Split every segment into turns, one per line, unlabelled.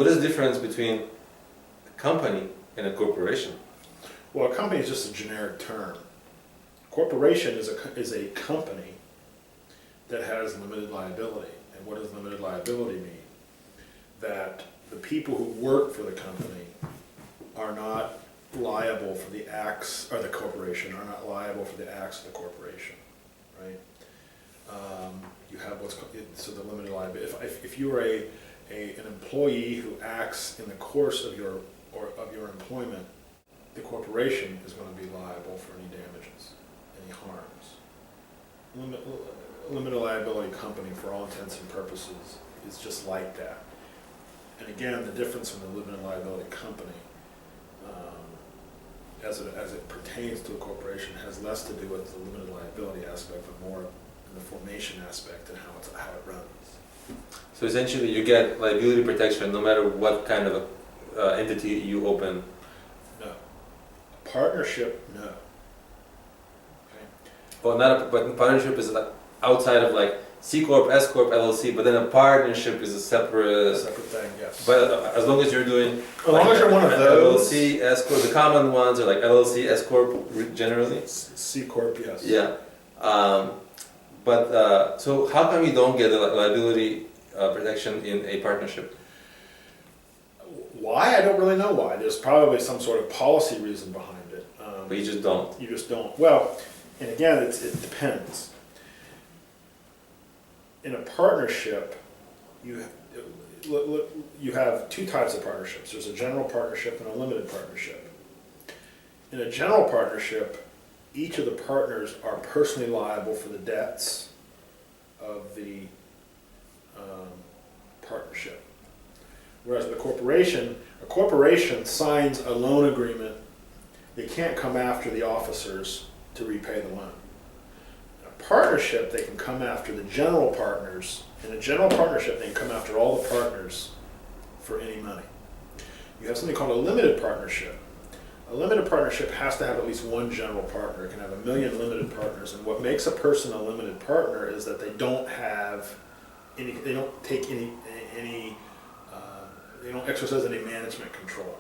what is the difference between a company and a corporation?
Well, a company is just a generic term. Corporation is a company that has limited liability. And what does limited liability mean? That the people who work for the company are not liable for the acts, or the corporation are not liable for the acts of the corporation, right? You have what's called, so the limited liability. If you are an employee who acts in the course of your employment, the corporation is going to be liable for any damages, any harms. Limited liability company, for all intents and purposes, is just like that. And again, the difference from the limited liability company, as it pertains to a corporation, has less to do with the limited liability aspect, but more in the formation aspect and how it runs.
So essentially, you get liability protection no matter what kind of entity you open.
No. A partnership, no. Okay.
Well, but partnership is like outside of like C corp, S corp, LLC. But then a partnership is a separate
Separate thing, yes.
But as long as you're doing,
as long as you're one of those,
LLC, S corp, the common ones are like LLC, S corp generally.
C corp, yes.
Yeah. So how come you don't get the liability protection in a partnership?
Why? I don't really know why. There's probably some sort of policy reason behind it.
But you just don't.
You just don't. Well, and again, it depends. In a partnership, you have two types of partnerships. There's a general partnership and a limited partnership. In a general partnership, each of the partners are personally liable for the debts of the partnership. Whereas with a corporation signs a loan agreement. They can't come after the officers to repay the loan. In a partnership, they can come after the general partners. In a general partnership, they can come after all the partners for any money. You have something called a limited partnership. A limited partnership has to have at least one general partner. It can have 1 million limited partners. And what makes a person a limited partner is that they don't take any they don't exercise any management control.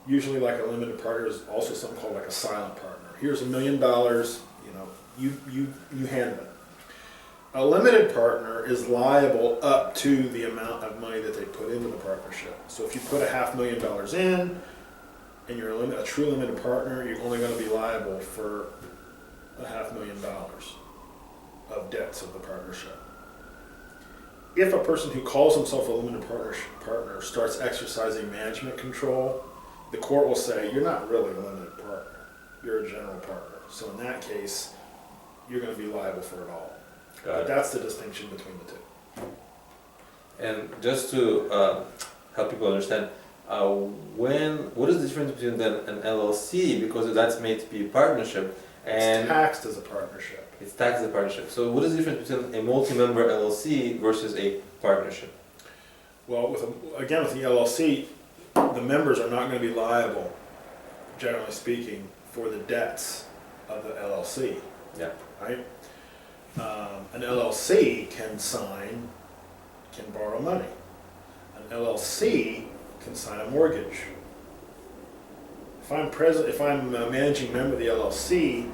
Usually, like a limited partner is also something called like a silent partner. Here's $1 million, you handle it. A limited partner is liable up to the amount of money that they put into the partnership. So if you put $500,000 in, and you're a true limited partner, you're only going to be liable for $500,000 of debts of the partnership. If a person who calls himself a limited partner starts exercising management control, the court will say, you're not really a limited partner, you're a general partner. So in that case, you're going to be liable for it all. But that's the distinction between the two.
And just to help people understand, what is the difference between an LLC, because that's made to be a partnership, and
it's taxed as a partnership.
It's taxed as a partnership. So what is the difference between a multi-member LLC versus a partnership?
Well, with the LLC, the members are not going to be liable, generally speaking, for the debts of the LLC.
Yeah.
Right? An LLC can borrow money. An LLC can sign a mortgage. If I'm a managing member of the LLC,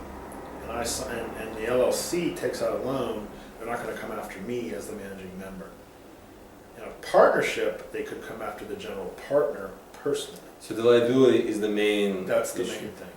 and the LLC takes out a loan, they're not going to come after me as the managing member. In a partnership, they could come after the general partner personally.
So the liability is the main
That's the
issue.
main thing.